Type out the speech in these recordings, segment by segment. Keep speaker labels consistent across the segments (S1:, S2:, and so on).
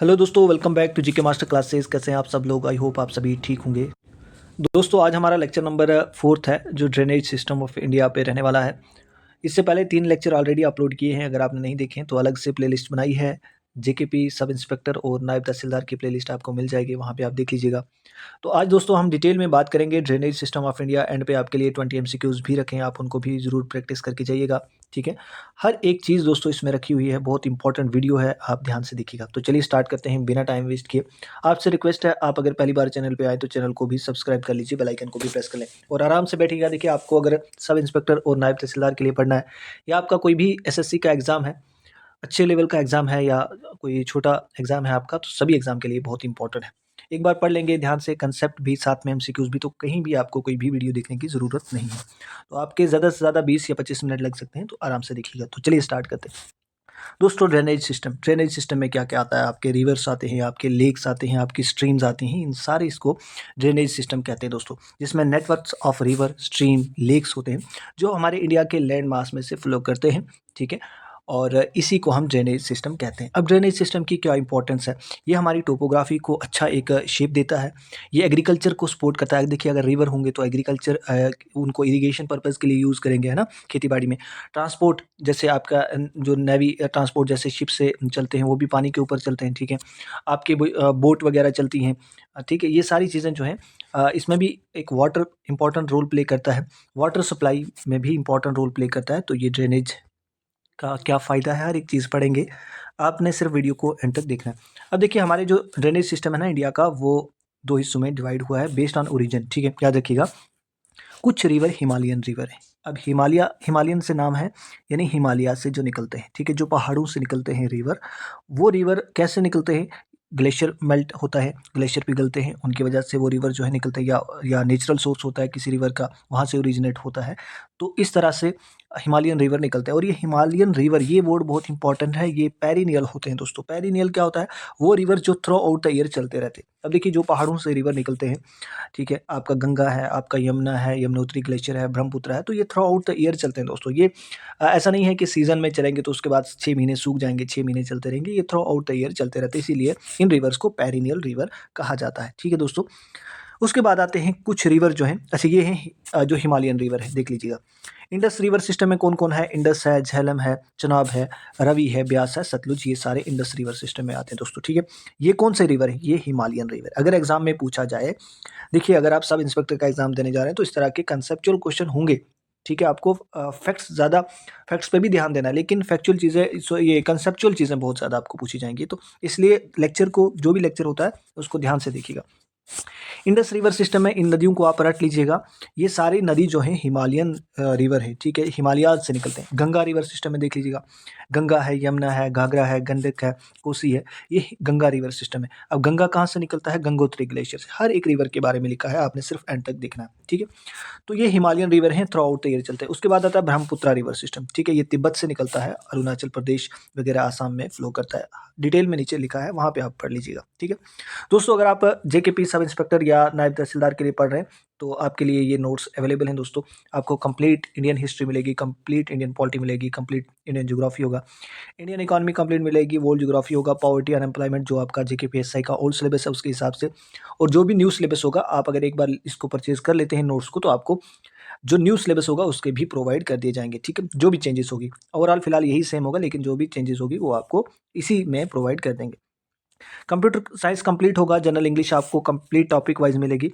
S1: Hello दोस्तों, welcome back to GK master classes. कैसे हैं आप सब लोग? आई होप आप सभी ठीक होंगे। दोस्तों, आज हमारा लेक्चर नंबर 4 है जो ड्रेनेज सिस्टम ऑफ इंडिया पे रहने वाला है। इससे पहले 3 लेक्चर ऑलरेडी अपलोड किए हैं। अगर आपने नहीं देखे हैं तो अलग से प्लेलिस्ट बनाई है। जेकेपी सब इंस्पेक्टर और नायब तहसीलदार की प्लेलिस्ट आपको मिल जाएगी, वहाँ पे आप देख लीजिएगा। तो आज दोस्तों हम डिटेल में बात करेंगे drainage system of India. And पे आपके लिए 20 एमसीक्यूज भी रखे हैं, आप उनको भी ज़रूर प्रैक्टिस करके जाइएगा। ठीक है, हर एक चीज़ दोस्तों इसमें रखी हुई है, बहुत इंपॉर्टेंट वीडियो है, आप ध्यान से देखिएगा। तो चलिए स्टार्ट करते हैं बिना टाइम वेस्ट किए। आपसे रिक्वेस्ट है, आप अगर पहली बार चैनल पे आए तो चैनल को भी सब्सक्राइब कर लीजिए, बेल आइकन को भी प्रेस कर लें और आराम से बैठिएगा। देखिए, आपको अगर सब इंस्पेक्टर और नायब तहसीलदार के लिए पढ़ना है या आपका कोई भी एसएससी का एग्ज़ाम है, अच्छे लेवल का एग्ज़ाम है या कोई छोटा एग्ज़ाम है आपका, तो सभी एग्ज़ाम के लिए बहुत इंपॉर्टेंट है। एक बार पढ़ लेंगे ध्यान से, कंसेप्ट भी साथ में, एमसीक्यूज़ भी, तो कहीं भी आपको कोई भी वीडियो देखने की ज़रूरत नहीं है। तो आपके ज़्यादा से ज़्यादा 20 या 25 मिनट लग सकते हैं, तो आराम से देखिएगा। तो चलिए स्टार्ट करते हैं। दोस्तों, ड्रेनेज सिस्टम में क्या-क्या आता है? आपके रिवर्स आते हैं, आपके लेक्स आते हैं, आपकी स्ट्रीम्स आती हैं, इन सारे इसको ड्रेनेज सिस्टम कहते हैं दोस्तों। जिसमें networks of river, stream, lakes होते हैं, जो हमारे इंडिया के लैंड मास में से फ्लो करते हैं। ठीक है? और इसी को हम ड्रेनेज सिस्टम कहते हैं। अब ड्रेनेज सिस्टम की क्या इंपॉर्टेंस है? ये हमारी टोपोग्राफी को अच्छा एक शेप देता है। ये एग्रीकल्चर को सपोर्ट करता है। देखिए, अगर रिवर होंगे तो एग्रीकल्चर उनको इरिगेशन पर्पज़ के लिए यूज़ करेंगे, है ना? खेती-बाड़ी में। ट्रांसपोर्ट जैसे आपका जो नेवी ट्रांसपोर्ट जैसे शिप से चलते हैं, वो भी पानी के ऊपर चलते हैं। ठीक है? आपके बोट वगैरह चलती हैं। ठीक है? ये सारी चीज़ें जो हैं, इसमें भी एक वाटर इंपॉर्टेंट रोल प्ले करता है। वाटर सप्लाई में भी इंपॉर्टेंट रोल प्ले करता है। तो ये ड्रेनेज का क्या फ़ायदा है, हर एक चीज़ पढ़ेंगे। आपने सिर्फ वीडियो को एंड तक देखना है। अब देखिए, हमारे जो ड्रेनेज सिस्टम है ना इंडिया का, वो 2 हिस्सों में डिवाइड हुआ है बेस्ड ऑन ओरिजिन। ठीक है? याद रखिएगा, कुछ रिवर हिमालयन रिवर है। अब हिमालयन से नाम है, यानी हिमालय से जो निकलते हैं। ठीक है? जो पहाड़ों से निकलते हैं रिवर, वो रिवर कैसे निकलते हैं? ग्लेशियर मेल्ट होता है, ग्लेशियर पिघलते हैं, उनकी वजह से वो रिवर जो है निकलता है, या नेचुरल सोर्स होता है किसी रिवर का, वहाँ से ओरिजिनेट होता है। तो इस तरह से हिमालयन रिवर निकलता है। और ये हिमालयन रिवर, ये वर्ड बहुत इंपॉर्टेंट है, ये पेरिनियल होते हैं दोस्तों। पेरिनियल क्या होता है? वो रिवर जो थ्रू आउट द ईयर चलते रहते हैं। अब देखिए, जो पहाड़ों से रिवर निकलते हैं, ठीक है, आपका गंगा है, आपका यमुना है, यमुनोत्री ग्लेशियर है, ब्रह्मपुत्र है, तो ये थ्रू आउट द ईयर चलते हैं दोस्तों। ये ऐसा नहीं है कि सीज़न में चलेंगे तो उसके बाद 6 महीने सूख जाएँगे, 6 महीने चलते रहेंगे। ये थ्रू आउट द ईयर चलते रहते हैं, इसीलिए इन रिवर्स को पेरिनियल रिवर कहा जाता है। ठीक है दोस्तों? उसके बाद आते हैं कुछ रिवर जो हैं, अच्छा ये हैं जो हिमालयन रिवर है, देख लीजिएगा। इंडस रिवर सिस्टम में कौन-कौन है? इंडस है, झेलम है, चनाब है, रवि है, ब्यास है, सतलुज, ये सारे इंडस रिवर सिस्टम में आते हैं दोस्तों। ठीक है? ये कौन से रिवर है? ये हिमालयन रिवर। अगर एग्ज़ाम में पूछा जाए, देखिए, अगर आप सब इंस्पेक्टर का एग्ज़ाम देने जा रहे हैं तो इस तरह के कंसेप्चुअल क्वेश्चन होंगे। ठीक है? आपको फैक्ट्स पे भी ध्यान देना है, लेकिन फैक्चुअल चीज़ें, ये कंसेप्चुअल चीज़ें बहुत ज़्यादा आपको पूछी जाएँगी। तो इसलिए लेक्चर को, जो भी लेक्चर होता है, उसको ध्यान से देखिएगा। इंडस रिवर सिस्टम में इन नदियों को आप रट लीजिएगा। ये सारी नदी जो हैं हिमालयन रिवर है। ठीक है? हिमालयाज़ से निकलते हैं। गंगा रिवर सिस्टम में देख लीजिएगा, गंगा है, यमुना है, घाघरा है, गंडक है, कोसी है, ये गंगा रिवर सिस्टम है। अब गंगा कहाँ से निकलता है? गंगोत्री ग्लेशियर से। हर एक रिवर के बारे में लिखा है, आपने सिर्फ एंड तक देखना है। ठीक है? तो ये हिमालयन रिवर हैं, थ्रू आउट द ईयर चलते हैं। उसके बाद आता है ब्रह्मपुत्रा रिवर सिस्टम। ठीक है? ये तिब्बत से निकलता है, अरुणाचल प्रदेश वगैरह आसाम में फ्लो करता है। डिटेल में नीचे लिखा है, वहाँ पे आप पढ़ लीजिएगा। ठीक है दोस्तों? अगर आप जेकेपी सब इंस्पेक्टर या नायब तहसीलदार के लिए पढ़ रहे हैं तो आपके लिए ये नोट्स अवेलेबल हैं दोस्तों। आपको कंप्लीट इंडियन हिस्ट्री मिलेगी, कंप्लीट इंडियन पॉलिटी मिलेगी, कंप्लीट इंडियन ज्योग्राफी होगा, इंडियन इकोनॉमी कंप्लीट मिलेगी, वर्ल्ड ज्योग्राफी होगा, पॉवर्टी अनएम्प्लॉयमेंट जो आपका जेकेपीएसआई का ओल्ड सिलेबस है उसके हिसाब से, और जो भी न्यू सिलेबस होगा, आप अगर एक बार इसको परचेज कर लेते हैं नोट्स को, तो आपको जो न्यू सिलेबस होगा उसके भी प्रोवाइड कर दिए जाएंगे। ठीक है? जो भी चेंजेस होगी, ओवरऑल फिलहाल यही सेम होगा, लेकिन जो भी चेंजेस होगी वो आपको इसी में प्रोवाइड कर देंगे। कंप्यूटर साइंस कंप्लीट होगा, जनरल इंग्लिश आपको कंप्लीट टॉपिक वाइज मिलेगी,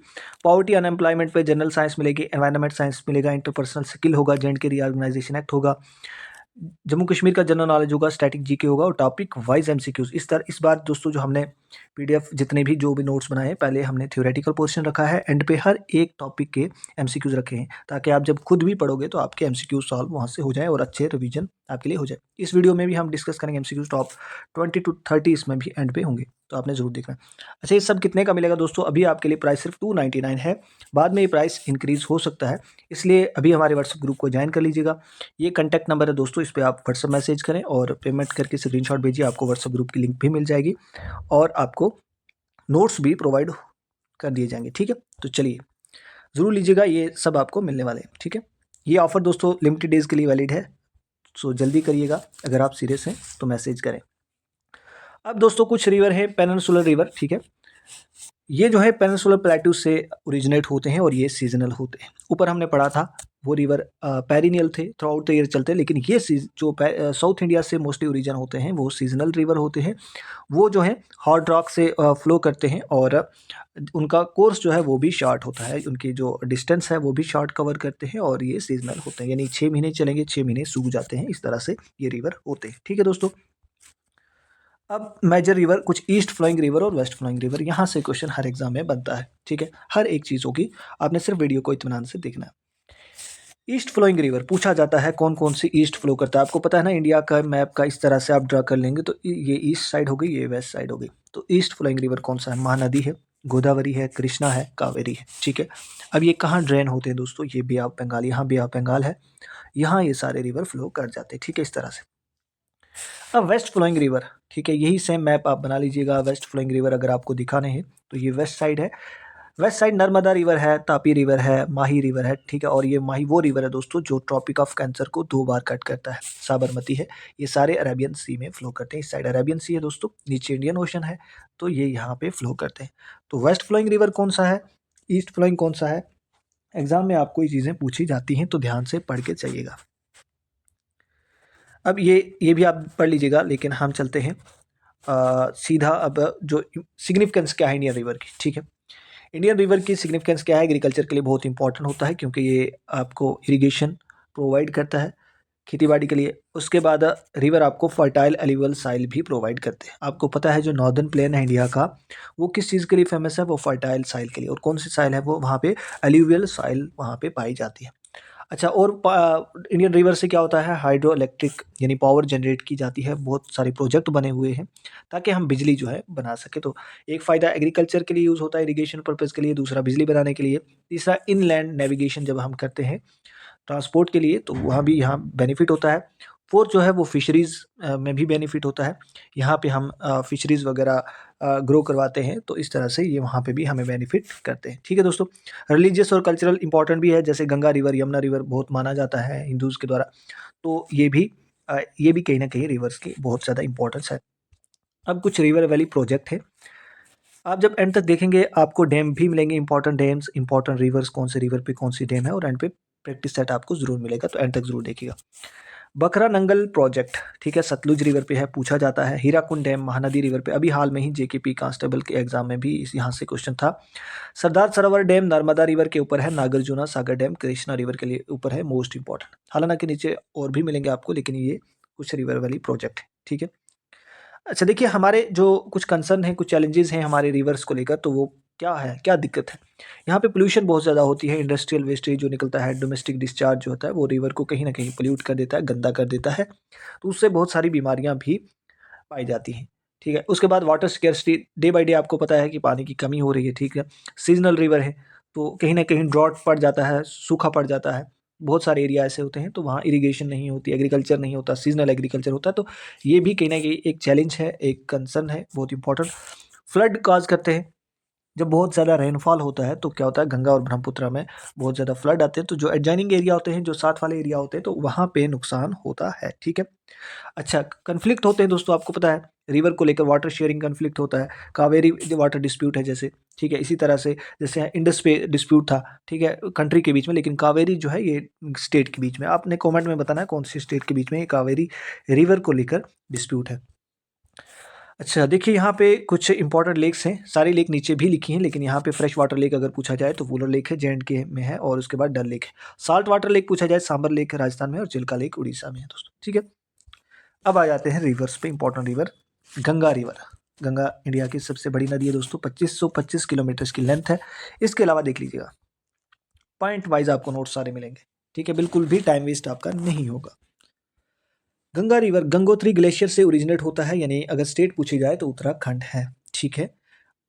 S1: पॉवर्टी अनएम्प्लॉयमेंट पे जनरल साइंस मिलेगी, एनवायरनमेंट साइंस मिलेगा, इंटरपर्सनल स्किल होगा, जेएंडके रीऑर्गेनाइजेशन एक्ट होगा, जम्मू कश्मीर का जनरल नॉलेज होगा, स्टैटिक जीके होगा, और टॉपिक वाइज एमसीक्यूज। इस बार दोस्तों जो हमने पीडीएफ जितने भी जो भी नोट्स बनाए हैं, पहले हमने थ्योरेटिकल पोर्शन रखा है, एंड पे हर एक टॉपिक के एमसीक्यूज रखे हैं, ताकि आप जब खुद भी पढ़ोगे तो आपके एमसीक्यूज सॉल्व वहाँ से हो जाए और अच्छे रिवीजन आपके लिए हो जाए। इस वीडियो में भी हम डिस्कस करेंगे एमसीक्यूज टॉप 20 to 30, इसमें भी एंड पे होंगे, तो आपने जरूर देखना है। अच्छा, ये सब कितने का मिलेगा दोस्तों? अभी आपके लिए प्राइस सिर्फ 299 है, बाद में ये प्राइस इंक्रीज हो सकता है, इसलिए अभी हमारे व्हाट्सएप ग्रुप को ज्वाइन कर लीजिएगा। ये कॉन्टैक्ट नंबर है दोस्तों, इस पर आप व्हाट्सएप मैसेज करें और पेमेंट करके स्क्रीनशॉट भेजिए, आपको व्हाट्सएप ग्रुप की लिंक भी मिल जाएगी और आपको नोट्स भी प्रोवाइड कर दिए जाएंगे। ठीक है? तो चलिए ज़रूर लीजिएगा, ये सब आपको मिलने वाले हैं। ठीक है? ये ऑफ़र दोस्तों लिमिटेड डेज़ के लिए वैलिड है, सो जल्दी करिएगा। अगर आप सीरियस हैं तो मैसेज करें। अब दोस्तों कुछ रिवर हैं पेनिनसुलर रिवर, ठीक है। ये जो है पेनिनसुलर प्लेट्यू से ओरिजिनेट होते हैं और ये सीजनल होते हैं। ऊपर हमने पढ़ा था वो रिवर पेरिनियल थे, थ्रू आउट द ईयर चलते हैं, लेकिन ये जो साउथ इंडिया से मोस्टली ओरिजिन होते हैं वो सीजनल रिवर होते हैं। वो जो है हॉट रॉक से फ्लो करते हैं और उनका कोर्स जो है वो भी शॉर्ट होता है, उनकी जो डिस्टेंस है वो भी शॉर्ट कवर करते हैं और ये सीजनल होते हैं, यानी 6 महीने चलेंगे 6 महीने सूख जाते हैं, इस तरह से ये रिवर होते हैं, ठीक है दोस्तों। अब मेजर रिवर, कुछ ईस्ट फ्लोइंग रिवर और वेस्ट फ्लोइंग रिवर, यहाँ से क्वेश्चन हर एग्जाम में बनता है, ठीक है। हर एक चीज़ होगी, आपने सिर्फ वीडियो को इत्मीनान से देखना है। ईस्ट फ्लोइंग रिवर पूछा जाता है कौन कौन सी ईस्ट फ्लो करता है। आपको पता है ना, इंडिया का मैप का इस तरह से आप ड्रा कर लेंगे तो ये ईस्ट साइड हो गई, ये वेस्ट साइड हो गई। तो ईस्ट फ्लोइंग रिवर कौन सा है? महानदी है, गोदावरी है, कृष्णा है, कावेरी है, ठीक है। अब ये कहाँ ड्रेन होते हैं दोस्तों? ये बे ऑफ बंगाल, यहाँ बे ऑफ बंगाल है, यहाँ ये सारे रिवर फ्लो कर जाते हैं, ठीक है, इस तरह से। अब वेस्ट फ्लोइंग रिवर, ठीक है, यही सेम मैप आप बना लीजिएगा। वेस्ट फ्लोइंग रिवर अगर आपको दिखाने हैं तो ये वेस्ट साइड है। वेस्ट साइड नर्मदा रिवर है, तापी रिवर है, माही रिवर है, ठीक है। और ये माही वो रिवर है दोस्तों जो ट्रॉपिक ऑफ कैंसर को 2 बार कट करता है। साबरमती है, ये सारे अरेबियन सी में फ्लो करते हैं। इस साइड अरेबियन सी है दोस्तों, नीचे इंडियन ओशन है, तो ये यहाँ पे फ्लो करते हैं। तो वेस्ट फ्लोइंग रिवर कौन सा है, ईस्ट फ्लोइंग कौन सा है? एग्जाम में आपको ये चीज़ें पूछी जाती हैं, तो ध्यान से पढ़ के चाहिएगा। अब ये भी आप पढ़ लीजिएगा, लेकिन हम चलते हैं सीधा। अब जो सिग्निफिकेंस क्या है इंडियन रिवर की, ठीक है। इंडियन रिवर की सिग्निफिकेंस क्या है? एग्रीकल्चर के लिए बहुत इंपॉर्टेंट होता है, क्योंकि ये आपको इरिगेशन प्रोवाइड करता है खेती-बाड़ी के लिए। उसके बाद रिवर आपको फर्टाइल एल्यूवियल साइल भी प्रोवाइड करते हैं। आपको पता है जो नॉर्दर्न प्लेन है इंडिया का, वो किस चीज़ के लिए फेमस है? वो फर्टाइल साइल के लिए। और कौन सी साइल है वो? वहाँ पे एल्यूवियल साइल वहाँ पे पाई जाती है। अच्छा, और इंडियन रिवर से क्या होता है? हाइड्रो इलेक्ट्रिक यानी पावर जनरेट की जाती है। बहुत सारे प्रोजेक्ट बने हुए हैं ताकि हम बिजली जो है बना सकें। तो एक फ़ायदा एग्रीकल्चर के लिए यूज़ होता है, इरिगेशन पर्पज़ के लिए, दूसरा बिजली बनाने के लिए, तीसरा इनलैंड नेविगेशन जब हम करते हैं ट्रांसपोर्ट के लिए, तो वहाँ भी यहाँ बेनिफिट होता है। फोर्थ जो है वो फिशरीज़ में भी बेनिफिट होता है। यहाँ पे हम फिशरीज़ वगैरह ग्रो करवाते हैं, तो इस तरह से ये वहाँ पे भी हमें बेनिफिट करते हैं, ठीक है दोस्तों। रिलीजियस और कल्चरल इंपॉर्टेंट भी है, जैसे गंगा रिवर, यमुना रिवर बहुत माना जाता है हिंदूज़ के द्वारा, तो ये भी कहीं न कहीं रिवर्स की बहुत ज़्यादा इंपॉर्टेंस है। अब कुछ रिवर वैली प्रोजेक्ट है। आप जब एंड तक देखेंगे आपको डैम भी मिलेंगे, इंपॉर्टेंट डैम्स, इंपॉर्टेंट रिवर्स, कौन से रिवर पे कौन सी डैम है, और एंड पे प्रैक्टिस सेट आपको ज़रूर मिलेगा, तो एंड तक ज़रूर देखिएगा। बकरा नंगल प्रोजेक्ट, ठीक है, सतलुज रिवर पे है, पूछा जाता है। हीराकुंड डैम महानदी रिवर पे, अभी हाल में ही जेकेपी कांस्टेबल के एग्जाम में भी यहाँ से क्वेश्चन था। सरदार सरोवर डैम नर्मदा रिवर के ऊपर है। नागार्जुना सागर डैम कृष्णा रिवर के लिए ऊपर है, मोस्ट इंपॉर्टेंट। हालांकि नीचे और भी मिलेंगे आपको, लेकिन ये कुछ रिवर वाली प्रोजेक्ट है, ठीक है। अच्छा देखिए, हमारे जो कुछ कंसर्न हैं, कुछ चैलेंजेस हैं हमारे रिवर्स को लेकर, तो वो क्या है, क्या दिक्कत है? यहाँ पे पोल्यूशन बहुत ज़्यादा होती है, इंडस्ट्रियल वेस्टेज जो निकलता है, डोमेस्टिक डिस्चार्ज जो होता है, वो रिवर को कहीं न कहीं पोल्यूट कर देता है, गंदा कर देता है, तो उससे बहुत सारी बीमारियाँ भी पाई जाती हैं, ठीक है। उसके बाद water scarcity, day by day आपको पता है कि पानी की कमी हो रही है, ठीक है। सीज़नल रिवर है, तो कहीं न कहीं ड्रॉट पड़ जाता है, सूखा पड़ जाता है। बहुत सारे एरिया ऐसे होते हैं, तो वहाँ इरिगेशन नहीं होती, एग्रीकल्चर नहीं होता, सीज़नल एग्रीकल्चर होता है, तो ये भी कहीं न कहीं एक चैलेंज है, एक कंसर्न है, बहुत इंपॉर्टेंट। फ्लड कॉज़ करते हैं, जब बहुत ज़्यादा रेनफॉल होता है तो क्या होता है, गंगा और ब्रह्मपुत्र में बहुत ज़्यादा फ्लड आते हैं, तो जो एडजॉइनिंग एरिया होते हैं, जो साथ वाले एरिया होते हैं, तो वहाँ पे नुकसान होता है, ठीक है। अच्छा, कन्फ्लिक्ट होते हैं दोस्तों, आपको पता है रिवर को लेकर वाटर शेयरिंग कन्फ्लिक्ट होता है। कावेरी जो वाटर डिस्प्यूट है जैसे, ठीक है, इसी तरह से जैसे इंडस पे डिस्प्यूट था, ठीक है, कंट्री के बीच में, लेकिन कावेरी जो है ये स्टेट के बीच में। आपने कमेंट में बताना है कौन सी स्टेट के बीच में ये कावेरी रिवर को लेकर डिस्प्यूट है। अच्छा देखिए, यहाँ पे कुछ इंपॉर्टेंट लेक्स हैं, सारी लेक नीचे भी लिखी हैं, लेकिन यहाँ पे फ्रेश वाटर लेक अगर पूछा जाए तो वुलर लेक है, जे&के में है, और उसके बाद डल लेक है। साल्ट वाटर लेक पूछा जाए, सांबर लेक है राजस्थान में, और चिल्का लेक उड़ीसा में है दोस्तों, ठीक है। अब आ जाते हैं रिवर्स पे, important river Ganga river. Ganga India की सबसे बड़ी नदी है दोस्तों, 2525 किलोमीटर की लेंथ है। इसके अलावा देख लीजिएगा, पॉइंट वाइज आपको नोट्स सारे मिलेंगे, ठीक है, बिल्कुल भी टाइम वेस्ट आपका नहीं होगा। गंगा रिवर गंगोत्री ग्लेशियर से ओरिजिनेट होता है, यानी अगर स्टेट पूछी जाए तो उत्तराखंड है, ठीक है।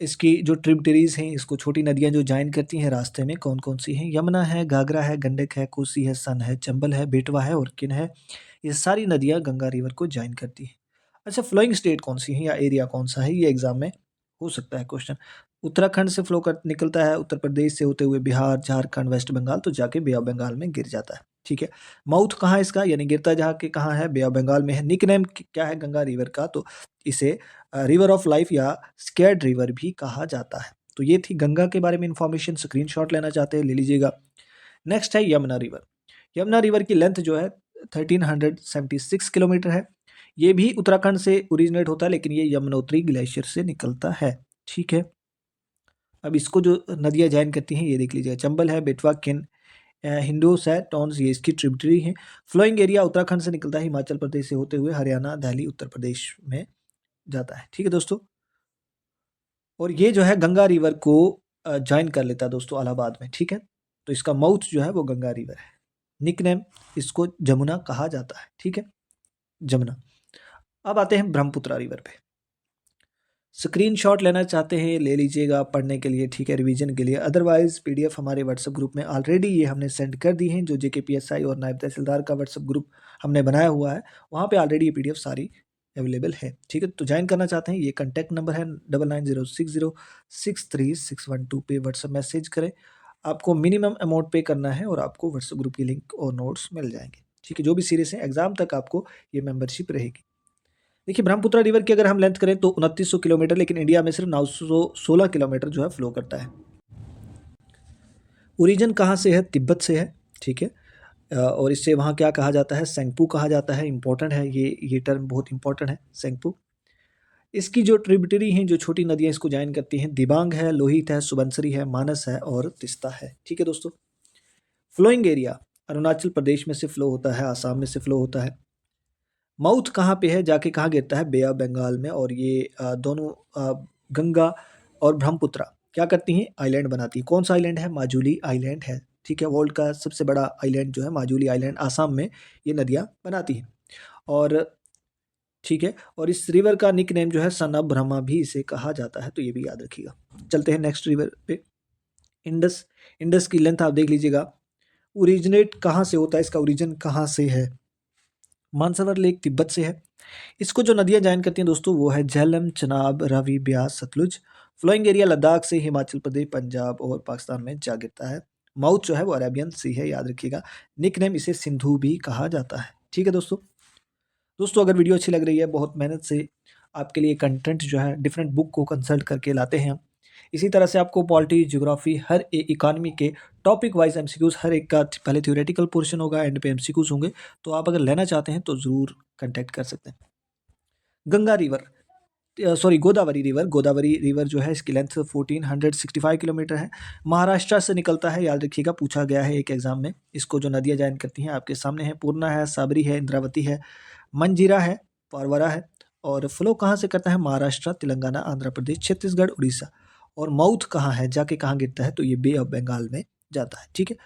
S1: इसकी जो ट्रिब्यूटरीज हैं, इसको छोटी नदियाँ जो जॉइन करती हैं रास्ते में, कौन कौन सी हैं? यमुना है, घाघरा है, गंडक है, कोसी है, सन है, चंबल है, बेटवा है और किन है। ये सारी नदियाँ गंगा रिवर को जॉइन करती हैं। अच्छा, फ्लोइंग स्टेट कौन सी है या एरिया कौन सा है, ये एग्जाम में हो सकता है क्वेश्चन। उत्तराखंड से फ्लो कर निकलता है, उत्तर प्रदेश से होते हुए बिहार, झारखंड, वेस्ट बंगाल, तो जाके बे ऑफ बंगाल में गिर जाता है, ठीक है। माउथ कहाँ है इसका, यानी गिरता जहाँ के कहाँ है, बे ऑफ बंगाल में है। निक नेम क्या है गंगा रिवर का? तो इसे रिवर ऑफ लाइफ या स्केर्ड रिवर भी कहा जाता है। तो ये थी गंगा के बारे में इंफॉर्मेशन। स्क्रीनशॉट लेना चाहते हैं ले लीजिएगा। नेक्स्ट है यमुना रिवर। यमुना रिवर की लेंथ जो है 1376 किलोमीटर है। ये भी उत्तराखंड से ओरिजिनेट होता है, लेकिन ये यमुनोत्री ग्लेशियर से निकलता है। ठीक है, अब इसको जो नदियाँ जॉइन करती हैं ये देख लीजिएगा। चंबल है, बेतवा, किन, हिंडोस है, टॉन्स, ये इसकी ट्रिब्यूटरी हैं। फ्लोइंग एरिया उत्तराखंड से निकलता है, हिमाचल प्रदेश से होते हुए हरियाणा, दिल्ली, उत्तर प्रदेश में जाता है। ठीक है दोस्तों, और ये जो है गंगा रिवर को जॉइन कर लेता है दोस्तों इलाहाबाद में। ठीक है, तो इसका माउथ जो है वो गंगा रिवर है। निकनेम इसको जमुना कहा जाता है। ठीक है, जमुना। अब आते हैं ब्रह्मपुत्रा रिवर पे। स्क्रीनशॉट लेना चाहते हैं ले लीजिएगा पढ़ने के लिए। ठीक है, रिवीजन के लिए। अदरवाइज पीडीएफ हमारे व्हाट्सएप ग्रुप में ऑलरेडी ये हमने सेंड कर दी हैं, जो जेकेपीएसआई और नायब तहसीलदार का व्हाट्सएप ग्रुप हमने बनाया हुआ है, वहाँ पे ऑलरेडी ये पीडीएफ सारी अवेलेबल है। ठीक है, तो ज्वाइन करना चाहते हैं, ये कॉन्टैक्ट नंबर है 9906063612 पे व्हाट्सएप मैसेज करें। आपको मिनिमम अमाउंट पे करना है और आपको व्हाट्सएप ग्रुप की लिंक और नोट्स मिल जाएंगे। ठीक है, जो भी सीरीज है एग्जाम तक आपको ये मेंबरशिप रहेगी। देखिए, ब्रह्मपुत्रा रिवर की अगर हम लेंथ करें तो 2900 किलोमीटर, लेकिन इंडिया में सिर्फ 916 किलोमीटर जो है फ्लो करता है। ओरिजिन कहाँ से है? तिब्बत से है। ठीक है, और इससे वहाँ क्या कहा जाता है? सेंगपू कहा जाता है। इंपॉर्टेंट है ये टर्म बहुत इंपॉर्टेंट है, सेंगपू। इसकी जो ट्रिब्यूटरी हैं, जो छोटी नदियाँ इसको ज्वाइन करती हैं, दिबांग है, लोहित है, सुबनसिरी है, मानस है और तिस्ता है। ठीक है दोस्तों, फ्लोइंग एरिया अरुणाचल प्रदेश में से फ्लो होता है, आसाम में से फ्लो होता है। माउथ कहाँ पे है, जाके कहाँ गिरता है? बे ऑफ बंगाल में। और ये दोनों गंगा और ब्रह्मपुत्रा क्या करती हैं? आइलैंड बनाती हैं। कौन सा आइलैंड है? माजुली आइलैंड है। ठीक है, वर्ल्ड का सबसे बड़ा आइलैंड जो है माजुली आइलैंड, आसाम में ये नदियाँ बनाती हैं। और ठीक है, और इस रिवर का निक नेम जो है सन ऑफ ब्रह्मा भी इसे कहा जाता है, तो ये भी याद रखिएगा। चलते हैं नेक्स्ट रिवर पे, इंडस। इंडस की लेंथ आप देख लीजिएगा। ओरिजिनेट कहाँ से होता है, इसका ओरिजिन कहाँ से है? मानसरोवर लेक तिब्बत से है। इसको जो नदियाँ ज्वाइन करती हैं दोस्तों वो है झेलम, चनाब, रावी, ब्यास, सतलुज। फ्लोइंग एरिया लद्दाख से हिमाचल प्रदेश, पंजाब और पाकिस्तान में जा गिरता है। माउथ जो है वो अरेबियन सी है, याद रखिएगा। निक नेम इसे सिंधु भी कहा जाता है। ठीक है दोस्तों, अगर वीडियो अच्छी लग रही है, बहुत मेहनत से आपके लिए कंटेंट जो है डिफरेंट बुक को कंसल्ट करके लाते हैं हम। इसी तरह से आपको पॉलिटी, ज्योग्राफी, हर एक इकानमी के टॉपिक वाइज एमसीक्यूज, हर एक का पहले थ्योरेटिकल पोर्शन होगा, एंड पे एमसीक्यूज होंगे। तो आप अगर लेना चाहते हैं तो ज़रूर कंटेक्ट कर सकते हैं। Ganga river, sorry Godavari river जो है इसकी लेंथ 1465 किलोमीटर है। महाराष्ट्र से निकलता है, याद रखिएगा, पूछा गया है एक एग्जाम में। इसको जो नदियाँ ज्वाइन करती हैं आपके सामने है, पूर्णा है, साबरी है, इंद्रावती है, मंजीरा है, पारवरा है। और फ्लो कहाँ से करता है? महाराष्ट्र, तेलंगाना, आंध्र प्रदेश, छत्तीसगढ़, उड़ीसा। और माउथ कहाँ है, जाके कहाँ गिरता है? तो ये बे ऑफ बंगाल में जाता है। ठीक है,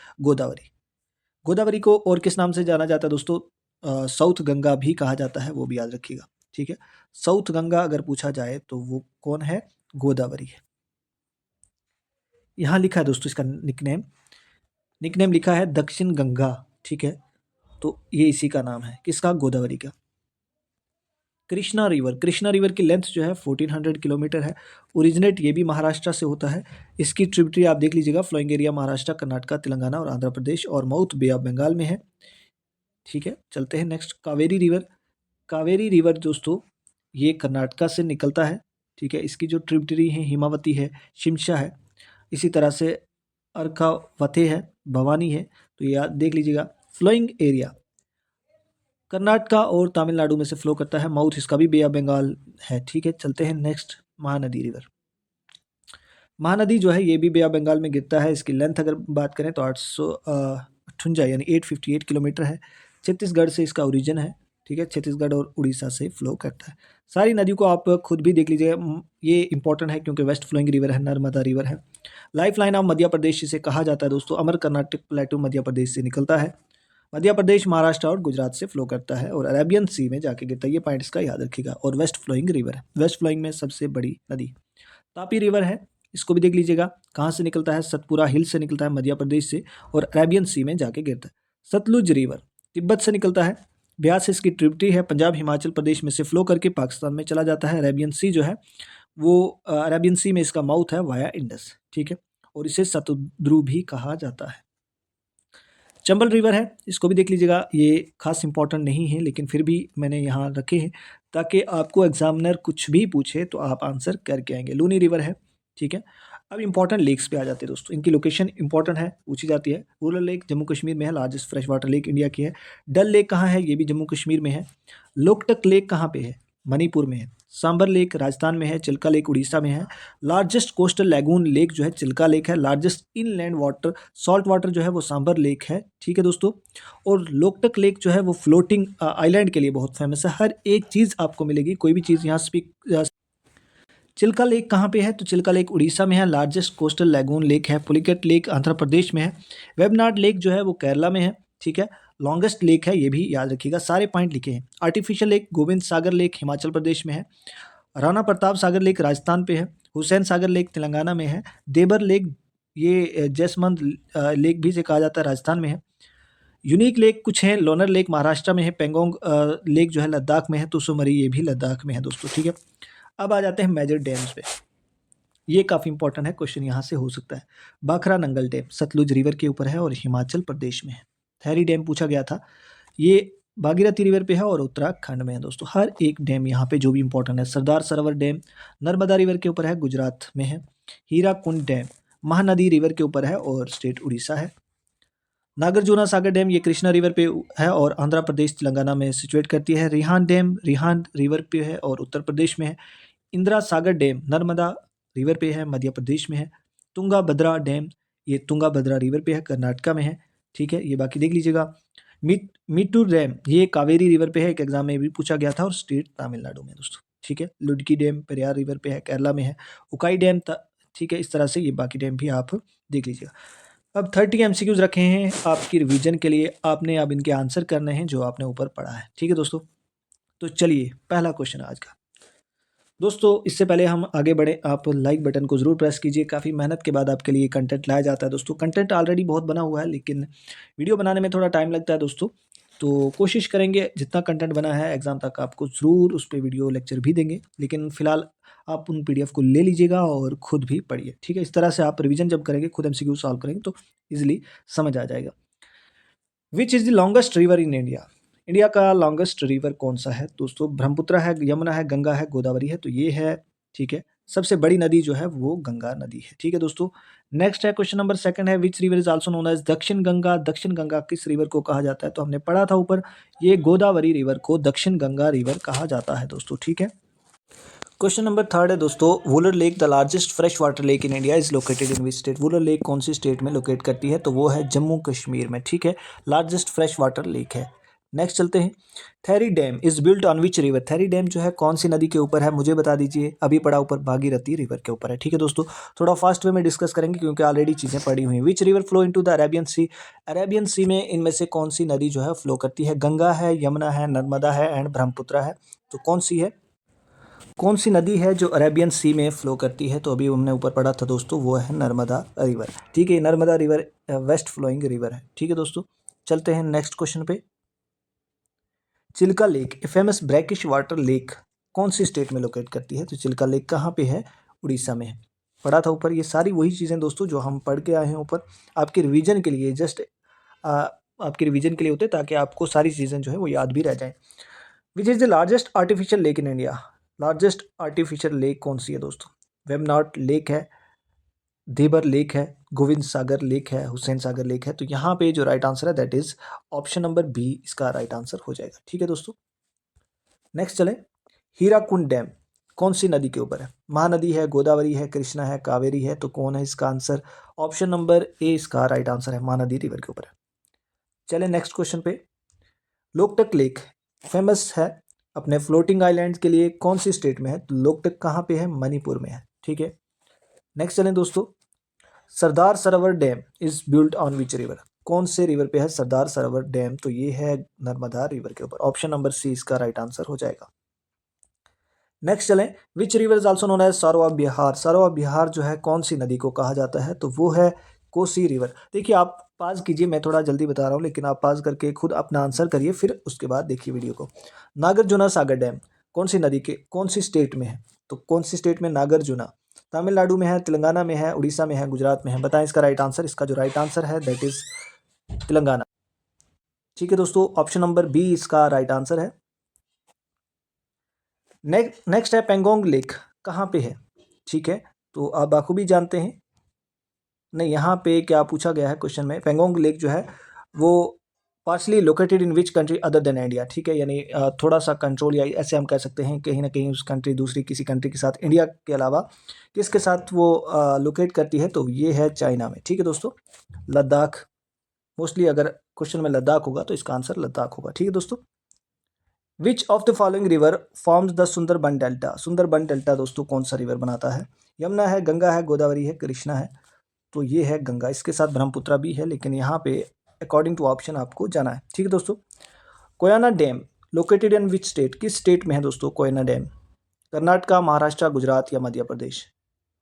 S1: गोदावरी को और किस नाम से जाना जाता है दोस्तों? साउथ गंगा भी कहा जाता है, वो भी याद रखिएगा। ठीक है, साउथ गंगा अगर पूछा जाए तो वो कौन है? गोदावरी है। यहाँ लिखा है दोस्तों इसका निकनेम लिखा है दक्षिण गंगा। ठीक है, तो ये इसी का नाम है, किसका? गोदावरी का। कृष्णा रिवर की लेंथ जो है 1400 किलोमीटर है। ओरिजिनेट ये भी महाराष्ट्र से होता है। इसकी ट्रिब्यूटरी आप देख लीजिएगा। फ्लोइंग एरिया महाराष्ट्र, कर्नाटका, तेलंगाना और आंध्र प्रदेश, और माउथ बे ऑफ बंगाल में है। ठीक है, चलते हैं नेक्स्ट, कावेरी रिवर दोस्तों ये कर्नाटका से निकलता है। ठीक है, इसकी जो ट्रिब्यूटरी है हिमावती है, शिमशा है, इसी तरह से अर्कावथे है, भवानी है। तो ये याद देख लीजिएगा। फ्लोइंग एरिया कर्नाटका और तमिलनाडु में से फ्लो करता है। माउथ इसका भी बे ऑफ बंगाल है। ठीक है, चलते हैं नेक्स्ट, महानदी रिवर। महानदी जो है ये भी बे ऑफ बंगाल में गिरता है। इसकी लेंथ अगर बात करें तो 858 यानी 858 किलोमीटर है। छत्तीसगढ़ से इसका ओरिजिन है। ठीक है, छत्तीसगढ़ और उड़ीसा से फ्लो करता है। सारी नदियों को आप खुद भी देख लीजिएगा, ये इंपॉर्टेंट है क्योंकि वेस्ट फ्लोइंग रिवर है, नर्मदा रिवर है। Life line of Madhya Pradesh जिसे कहा जाता है दोस्तों, अमर कर्नाटक प्लेटू मध्य प्रदेश से निकलता है। मध्य प्रदेश, महाराष्ट्र और गुजरात से फ्लो करता है और अरेबियन सी में जाके गिरता है। ये पॉइंट इसका याद रखिएगा। और वेस्ट फ्लोइंग रिवर है, वेस्ट फ्लोइंग में सबसे बड़ी नदी। तापी रिवर है, इसको भी देख लीजिएगा, कहाँ से निकलता है? सतपुरा हिल से निकलता है मध्य प्रदेश से और अरेबियन सी में जाके गिरता है। सतलुज रिवर तिब्बत से निकलता है। ब्यास इसकी ट्रिब्यूटरी है, पंजाब, हिमाचल प्रदेश में से फ्लो करके पाकिस्तान में चला जाता है। अरेबियन सी जो है वो अरेबियन सी में इसका माउथ है वाया इंडस। ठीक है, और इसे शतद्रु भी कहा जाता है। चंबल रिवर है, इसको भी देख लीजिएगा, ये खास इंपॉर्टेंट नहीं है लेकिन फिर भी मैंने यहाँ रखे हैं। ताकि आपको एग्जामिनर कुछ भी पूछे तो आप आंसर करके आएंगे। लूनी रिवर है, ठीक है। अब इंपॉर्टेंट लेक्स पे आ जाते हैं दोस्तों, इनकी लोकेशन इंपॉर्टेंट है, पूछी जाती है। वुलर लेक जम्मू कश्मीर में है, largest fresh water lake India की है। डल लेक कहाँ है, ये भी जम्मू कश्मीर में है। लोकटक लेक कहाँ पे है, मणिपुर में है। सांबर लेक राजस्थान में है। चिल्का लेक उड़ीसा में है। लार्जेस्ट कोस्टल लैगून लेक जो है चिल्का लेक है। Largest inland water salt water जो है वो सांबर लेक है, ठीक है दोस्तों। और लोकटक लेक जो है वो फ्लोटिंग आइलैंड के लिए बहुत फेमस है, हर एक चीज़ आपको मिलेगी, कोई भी चीज़ यहाँ स्पीक। चिल्का लेक कहाँ पे है, तो चिल्का लेक उड़ीसा में है। लार्जेस्ट कोस्टल लैगून लेक है। पुलिकेट लेक आंध्र प्रदेश में है। वेबनाड लेक जो है वो केरला में है, ठीक है। लॉन्गेस्ट लेक है, ये भी याद रखिएगा, सारे पॉइंट लिखे हैं। आर्टिफिशियल लेक गोविंद सागर लेक हिमाचल प्रदेश में है। राणा प्रताप सागर लेक राजस्थान पे है। हुसैन सागर लेक तेलंगाना में है। देबर लेक ये जैसमंद लेक भी से कहा जाता है, राजस्थान में है। यूनिक लेक कुछ है, लोनर लेक महाराष्ट्र में है। पेंगोंग लेक जो है लद्दाख में है। तुसुमरी ये भी लद्दाख में है दोस्तों, ठीक है। अब आ जाते हैं मेजर डैम्स पे, ये काफ़ी इंपॉर्टेंट है, क्वेश्चन यहाँ से हो सकता है। भाखरा नंगल डैम सतलुज रिवर के ऊपर है और हिमाचल प्रदेश में है। थैरी डैम पूछा गया था, ये भागीरथी रिवर पे है और उत्तराखंड में है दोस्तों। हर एक डैम यहाँ पे जो भी इंपॉर्टेंट है। सरदार सरोवर डैम नर्मदा रिवर के ऊपर है, गुजरात में है। हीराकुंड डैम महानदी रिवर के ऊपर है और स्टेट उड़ीसा है। नागार्जुना सागर डैम ये कृष्णा रिवर पे है और आंध्र प्रदेश तेलंगाना में सिचुएट करती है। रिहान डैम रिहान रिवर पे है और उत्तर प्रदेश में है। इंदिरा सागर डैम नर्मदा रिवर पे है, मध्य प्रदेश में है। तुंगा भद्रा डैम ये तुंगा भद्रा रिवर पे है, कर्नाटका में है, ठीक है। ये बाकी देख लीजिएगा। मीटूर डैम ये कावेरी रिवर पे है, एक एग्जाम में भी पूछा गया था और स्टेट तमिलनाडु में दोस्तों, ठीक है। लुडकी डैम पेरियार रिवर पे है, केरला में है। उकाई डैम ठीक है। इस तरह से ये बाकी डैम भी आप देख लीजिएगा। अब 30 एमसीक्यूज रखे हैं आपकी रिवीजन के लिए, आपने अब इनके आंसर करने हैं जो आपने ऊपर पढ़ा है, ठीक है दोस्तों। तो चलिए पहला क्वेश्चन आज का दोस्तों, इससे पहले हम आगे बढ़े आप लाइक बटन को ज़रूर प्रेस कीजिए। काफ़ी मेहनत के बाद आपके लिए कंटेंट लाया जाता है दोस्तों। कंटेंट ऑलरेडी बहुत बना हुआ है लेकिन वीडियो बनाने में थोड़ा टाइम लगता है दोस्तों, तो कोशिश करेंगे जितना कंटेंट बना है एग्ज़ाम तक आपको ज़रूर उस पर वीडियो लेक्चर भी देंगे। लेकिन फिलहाल आप उन पीडीएफ को ले लीजिएगा और खुद भी पढ़िए, ठीक है। इस तरह से आप रिविजन जब करेंगे, खुद एमसीक्यू सॉल्व करेंगे तो ईजिली समझ आ जाएगा। Which is the longest river in India, India का लॉन्गेस्ट रिवर कौन सा है दोस्तों। ब्रह्मपुत्र है, यमुना है, गंगा है, गोदावरी है, तो ये है, ठीक है। सबसे बड़ी नदी जो है वो गंगा नदी है, ठीक है दोस्तों। नेक्स्ट है क्वेश्चन नंबर सेकंड है, which river is also known as Dakshin Ganga. दक्षिण गंगा किस रिवर को कहा जाता है, तो हमने पढ़ा था ऊपर, ये गोदावरी रिवर को दक्षिण गंगा रिवर कहा जाता है दोस्तों, ठीक है। क्वेश्चन नंबर थर्ड है दोस्तों, Wular lake the largest fresh water lake in India is located in which state. Wular lake कौन सी स्टेट में लोकेट करती है, तो वो है जम्मू कश्मीर में, ठीक है। लार्जेस्ट फ्रेश वाटर लेक है। नेक्स्ट चलते हैं, Tehri dam is built on which river. Tehri dam जो है कौन सी नदी के ऊपर है, मुझे बता दीजिए। अभी पढ़ा ऊपर भागीरथी रिवर के ऊपर है, ठीक है दोस्तों। थोड़ा फास्ट वे में डिस्कस करेंगे क्योंकि ऑलरेडी चीज़ें पड़ी हुई हैं। Which river flow into the Arabian sea. Arabian sea में इनमें से कौन सी नदी जो है फ्लो करती है, गंगा है, यमुना है, नर्मदा है एंड ब्रह्मपुत्र है, तो कौन सी है, कौन सी नदी है जो अरेबियन सी में फ्लो करती है, तो अभी हमने ऊपर पढ़ा था दोस्तों, वो है नर्मदा रिवर, ठीक है। Narmada river west flowing river है, ठीक है दोस्तों। चलते हैं नेक्स्ट क्वेश्चन पे। Chilka lake a famous brackish water lake कौन सी स्टेट में लोकेट करती है, तो चिल्का लेक कहाँ पे है, उड़ीसा में है। पढ़ा था ऊपर, ये सारी वही चीज़ें दोस्तों जो हम पढ़ के आए हैं ऊपर, आपके रिवीजन के लिए, जस्ट आपके रिवीजन के लिए होते हैं ताकि आपको सारी चीज़ें जो है वो याद भी रह जाएं। Which is the largest artificial lake in India. Largest artificial lake कौन सी है दोस्तों, वेबनाड लेक है, देबर लेक है, गोविंद सागर लेक है, हुसैन सागर लेक है, तो यहाँ पे जो राइट आंसर है that is option number B इसका राइट आंसर हो जाएगा, ठीक है दोस्तों। नेक्स्ट चले, हीराकुंड डैम कौन सी नदी के ऊपर है, महानदी है, गोदावरी है, कृष्णा है, कावेरी है, तो कौन है इसका आंसर, ऑप्शन नंबर ए इसका राइट आंसर है, महानदी रिवर के ऊपर है। चले नेक्स्ट क्वेश्चन पे, लोकटक लेक फेमस है अपने फ्लोटिंग आइलैंड के लिए, कौन सी स्टेट में है, तो लोकटक कहाँ पे है, मणिपुर में है, ठीक है। नेक्स्ट चलें दोस्तों, Sardar Sarovar dam is built on which river. कौन से रिवर पे है सरदार सरोवर डैम, तो ये है नर्मदा रिवर के ऊपर, ऑप्शन नंबर सी इसका राइट आंसर हो जाएगा। नेक्स्ट चलें, which river is also known as sorrow Bihar. सरवा बिहार जो है कौन सी नदी को कहा जाता है, तो वो है कोसी रिवर। देखिए आप पास कीजिए, मैं थोड़ा जल्दी बता रहा हूँ लेकिन आप पास करके खुद अपना आंसर करिए, फिर उसके बाद देखिए वीडियो को। नागार्जुना सागर डैम कौन सी नदी के कौन सी स्टेट में है, तो कौन सी स्टेट में, नागार्जुना तमिलनाडु में है, तेलंगाना में है, उड़ीसा में है, गुजरात में है, बताएं इसका राइट आंसर। इसका जो राइट आंसर है दैट इज तेलंगाना, ठीक है दोस्तों। ऑप्शन नंबर बी इसका राइट आंसर है। नेक्स्ट है पेंगोंग लेक कहाँ पे है, ठीक है, तो आप बाखूबी जानते हैं। नहीं, यहाँ पे क्या पूछा गया है क्वेश्चन में, पेंगोंग लेक जो है वो partially located in which country other than India, ठीक है, यानी थोड़ा सा कंट्रोल या ऐसे हम कह सकते हैं कहीं ना कहीं उस कंट्री दूसरी किसी कंट्री के साथ, इंडिया के अलावा किसके साथ वो लोकेट करती है, तो ये है चाइना में, ठीक है दोस्तों, लद्दाख। मोस्टली अगर क्वेश्चन में लद्दाख होगा तो इसका आंसर लद्दाख होगा, ठीक है दोस्तों। Which of the following river forms the Sundarban delta, Sundarban delta दोस्तों कौन सा रिवर बनाता है, यमुना है, गंगा है, गोदावरी है, कृष्णा है, तो ये है गंगा, इसके साथ ब्रह्मपुत्रा भी है, लेकिन यहाँ पे अकॉर्डिंग टू ऑप्शन आपको जाना है, ठीक है दोस्तों। Koyna dam located in which state, किस स्टेट में है दोस्तों कोयना डैम, कर्नाटका, महाराष्ट्र, गुजरात या मध्य प्रदेश,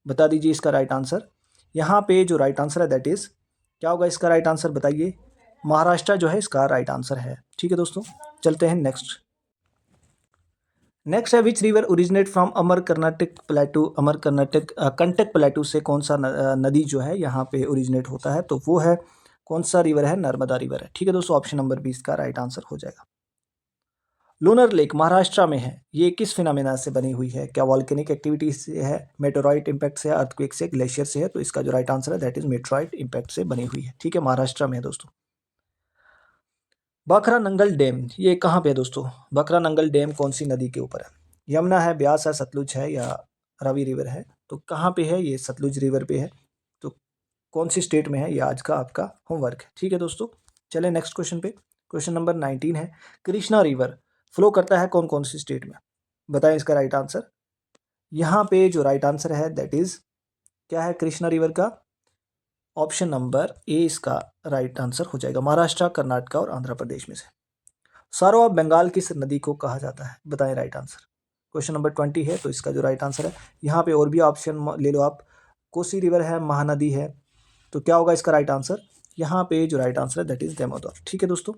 S1: बता दीजिए इसका राइट आंसर। यहाँ पे जो राइट आंसर है दैट इज क्या होगा इसका राइट आंसर बताइए, महाराष्ट्र जो है इसका राइट आंसर है, ठीक है दोस्तों। चलते हैं नेक्स्ट है which river originate from Amar Karnataka plateau, Amar Karnataka Kantak plateau से कौन सा नदी जो है यहाँ पे ओरिजिनेट होता है, तो वो है कौन सा रिवर है, नर्मदा रिवर है, ठीक है दोस्तों, ऑप्शन नंबर 20 का राइट आंसर हो जाएगा। लूनर लेक महाराष्ट्र में है, ये किस फिनोमेना से बनी हुई है, क्या वॉल्केनिक एक्टिविटी से है, मेटेरॉइट इम्पैक्ट से है, अर्थक्वेक से, ग्लेशियर से है, तो इसका जो राइट आंसर है दैट इज मेटेरॉइट इम्पैक्ट से बनी हुई है, ठीक है, महाराष्ट्र में है दोस्तों। भाखरा नंगल डैम ये कहाँ पे है दोस्तों, भाखरा नंगल डैम कौन सी नदी के ऊपर है, यमुना है, ब्यास है, सतलुज है या रावी रिवर है, तो कहाँ पे है, ये सतलुज रिवर पे है, तो कौन सी स्टेट में है, ये आज का आपका होमवर्क है, ठीक है दोस्तों। चले नेक्स्ट क्वेश्चन पे, क्वेश्चन नंबर 19 है, कृष्णा रिवर फ्लो करता है कौन कौन सी स्टेट में, बताएं इसका राइट आंसर। यहाँ पे जो राइट आंसर है दैट इज क्या है कृष्णा रिवर का, ऑप्शन नंबर ए इसका राइट आंसर हो जाएगा, महाराष्ट्र, कर्नाटक और आंध्र प्रदेश में से। सारो ऑफ बंगाल किस नदी को कहा जाता है, बताएं राइट आंसर। क्वेश्चन नंबर 20 है, तो इसका जो राइट आंसर है, यहाँ पे और भी ऑप्शन ले लो आप, कोसी रिवर है, महानदी है, तो क्या होगा इसका राइट आंसर, यहाँ पे जो राइट आंसर है दैट इज दामोदर, ठीक है दोस्तों।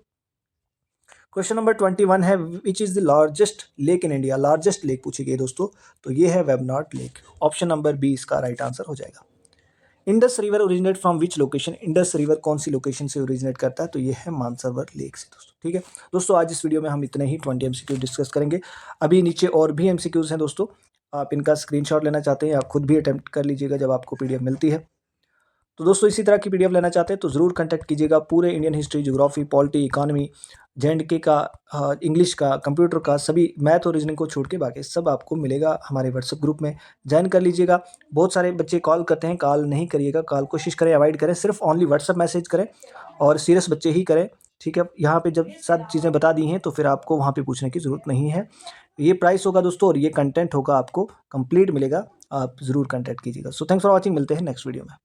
S1: क्वेश्चन नंबर 21 है which is the largest lake in India, largest lake पूछी गई दोस्तों, तो ये है Vembanad lake, option number B इसका राइट आंसर हो जाएगा। Indus river originate from which location, Indus river कौन सी लोकेशन से ओरिजिनेट करता है, तो ये है मानसरोवर लेक से दोस्तों, ठीक है दोस्तों। आज इस वीडियो में हम इतने ही 20 एमसीक्यू डिस्कस करेंगे, अभी नीचे और भी एमसीक्यूज हैं दोस्तों, आप इनका स्क्रीनशॉट लेना चाहते हैं या खुद भी अटेम्प्ट कर लीजिएगा जब आपको पीडीएफ मिलती है। तो दोस्तों इसी तरह की पीडीएफ लेना चाहते हैं तो ज़रूर कांटेक्ट कीजिएगा, पूरे Indian history, geography, polity, economy, जे का, इंग्लिश का, कंप्यूटर का, सभी मैथ और रीजनिंग को छोड़ के बाकी सब आपको मिलेगा हमारे व्हाट्सएप ग्रुप में, ज्वाइन कर लीजिएगा। बहुत सारे बच्चे कॉल करते हैं, कॉल नहीं करिएगा, कॉल कोशिश करें अवॉइड करें, सिर्फ ओनली व्हाट्सएप मैसेज करें और सीरियस बच्चे ही करें, ठीक है। यहाँ पे जब सब चीज़ें बता दी हैं तो फिर आपको वहाँ पे पूछने की ज़रूरत नहीं है। ये प्राइस होगा दोस्तों और ये कंटेंट होगा, आपको कंप्लीट मिलेगा, आप ज़रूर कंटेक्ट कीजिएगा। सो थैंक्स फॉर वॉचिंग, मिलते हैं नेक्स्ट वीडियो में।